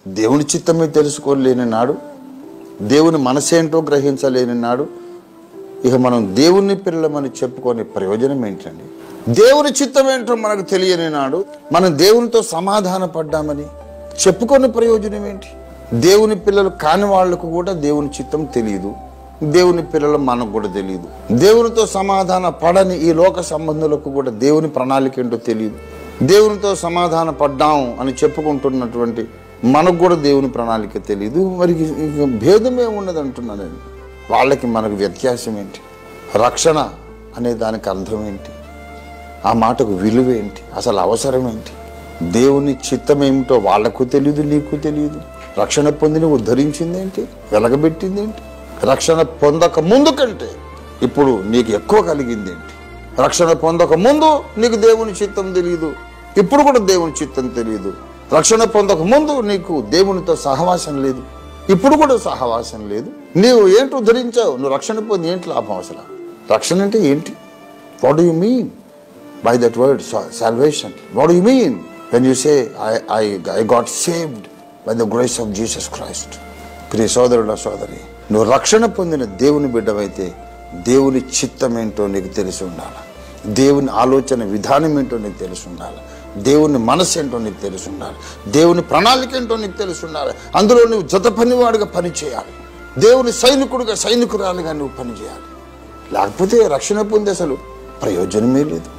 దేవుని చిత్తమే తెలుసుకోలేని నాడు, దేవుని మనసేంటో గ్రహించలేని నాడు ఇక మనం దేవుని పిల్లమని చెప్పుకొని ప్రయోజనం ఏంటండి? దేవుని చిత్తం ఏంటో మనకు తెలియని నాడు మనం దేవునితో సమాధాన పడ్డామని చెప్పుకొని ప్రయోజనం ఏంటి? దేవుని పిల్లలు కాని వాళ్లకు కూడా దేవుని చిత్తం తెలియదు, దేవుని పిల్లలు మనకు కూడా తెలియదు. దేవునితో సమాధాన పడని ఈ లోక సంబంధులకు కూడా దేవుని ప్రణాళిక ఏంటో తెలియదు. దేవునితో సమాధాన పడ్డాం అని చెప్పుకుంటున్నటువంటి మనకు కూడా దేవుని ప్రణాళిక తెలియదు. మరి భేదమే ఉన్నది అంటున్నాను నేను. వాళ్ళకి మనకు వ్యత్యాసం ఏంటి? రక్షణ అనే దానికి అర్థం ఏంటి? ఆ మాటకు విలువ ఏంటి? అసలు అవసరం ఏంటి? దేవుని చిత్తం ఏమిటో వాళ్లకు తెలియదు, నీకు తెలియదు. రక్షణ పొంది నువ్వు ఉద్ధరించిందేంటి? వెలగబెట్టిందేంటి? రక్షణ పొందక ముందు కంటే ఇప్పుడు నీకు ఎక్కువ కలిగిందేంటి? రక్షణ పొందక ముందు నీకు దేవుని చిత్తం తెలియదు, ఇప్పుడు కూడా దేవుని చిత్తం తెలియదు. రక్షణ పొందక ముందు నీకు దేవునితో సహవాసం లేదు, ఇప్పుడు కూడా సహవాసం లేదు. నీవు ఏంటి ఉద్ధరించావు? నువ్వు రక్షణ పొంది ఏంటి లాభం? అసలు రక్షణ అంటే ఏంటి? What do you mean by that word salvation? What do you mean when you say I got saved by the grace of Jesus Christ? ప్రియ సోదరుడా సోదరి, నువ్వు రక్షణ పొందిన దేవుని బిడ్డవైతే దేవుని చిత్తం ఏంటో నీకు తెలిసి ఉండాలి, దేవుని ఆలోచన విధానం ఏంటో నీకు తెలిసి ఉండాలి, దేవుని మనసు ఏంటో నీకు తెలిసి ఉండాలి, దేవుని ప్రణాళిక ఏంటో నీకు తెలిసి ఉండాలి. అందులో నువ్వు జత పనివాడుగా పని చేయాలి, దేవుని సైనికుడిగా సైనికురాలుగా నువ్వు పని చేయాలి. లేకపోతే రక్షణ పొంది అసలు ప్రయోజనమే లేదు.